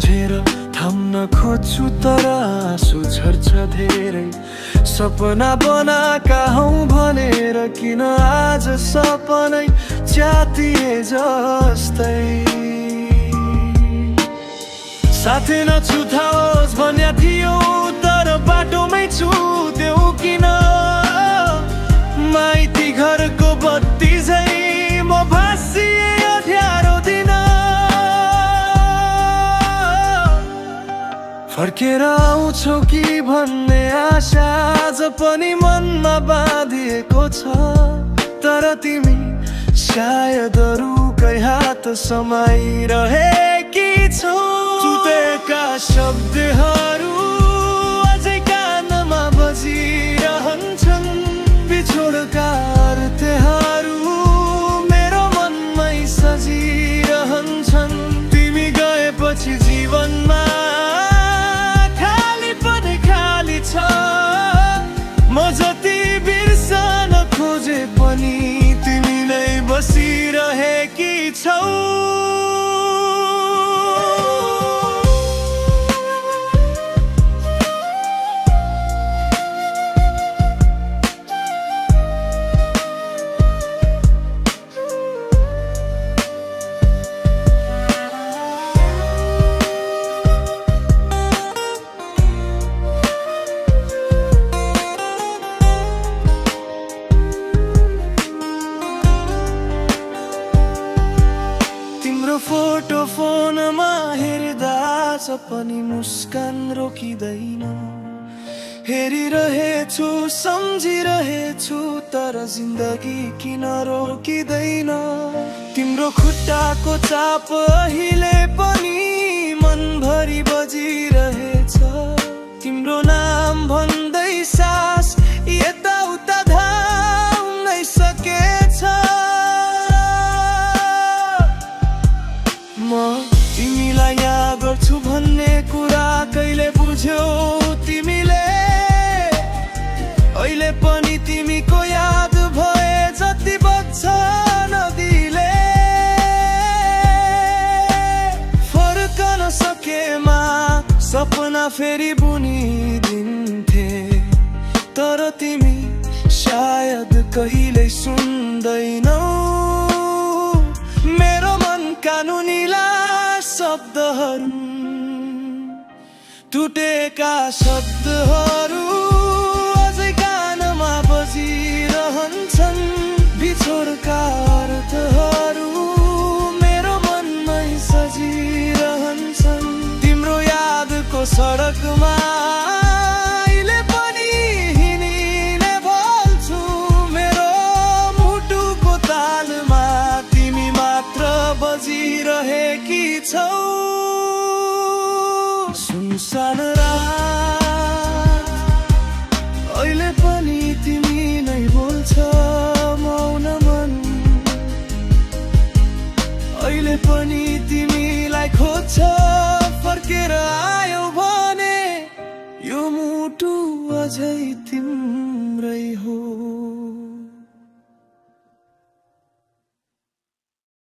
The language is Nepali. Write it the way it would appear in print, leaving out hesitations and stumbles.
सम्झेर थाम्न खोज्छु तर आँसु झर्छ धेरै। सपना बनाएका हौं भनेर किन आज सपनै च्यातिए जस्तै। साथै नछुटाओस् भन्या थियो तर बाटोमै छुट्यौ किन। माइती घरको बत्ती झै म भासिए अँध्यारो दिन। फर्केर आउँछौ कि भन्ने आशा आज पनि मनमा बाँधिएको छ। तर तिमी सायद अरूकै हात समाइरहेकी छौ। सुतेका शब्दहरू अझै कानमा बजिरहन्छन्। बिछोडका अर्थहरू मेरो मनमै सजिरहन्छन्। तिमी गएपछि जीवनमा म जति बिर्सन खोजे पनि तिमी नै बसिरहेकी छौ। फोटो फोनमा हेर्दा पनि मुस्कान रोकिँदैन। हेरिरहेछु सम्झिरहेछु तर जिन्दगी किन रोकिँदैन। तिम्रो खुट्टाको चाप अहिले पनि मनभरि बजिरहेछ। तिम्रो नाम भन्दै सास यताउता धाउनै सकेछ। म तिमीलाई याद गर्छु भन्ने कुरा कहिले बुझ्यौ तिमीले। अहिले पनि तिमीको याद भए जति बज्छ नदीले। फर्कन सकेमा सपना फेरि बुनिदिन्थे। तर तिमी सायद कहिल्यै सुन्दैनौ मेरो मन कानुनीला शब्दहरू। टुटेका शब्दहरू अझै कानमा बजिरहन्छन्। बिछोडका अर्थहरू मेरो मनमै सजिरहन्छन्। तिम्रो यादको सडकमा अहिले पनि हिँडिने बोल्छु। मेरो मुटुको तालमा तिमी मात्र बजिरहेकी छौ। सुनसान रात अहिले पनि तिमी नै बोल्छ। मौन मन अहिले पनि तिमीलाई खोज्छ। फर्केर आयो भने यो मुटु अझै तिम्रै हो।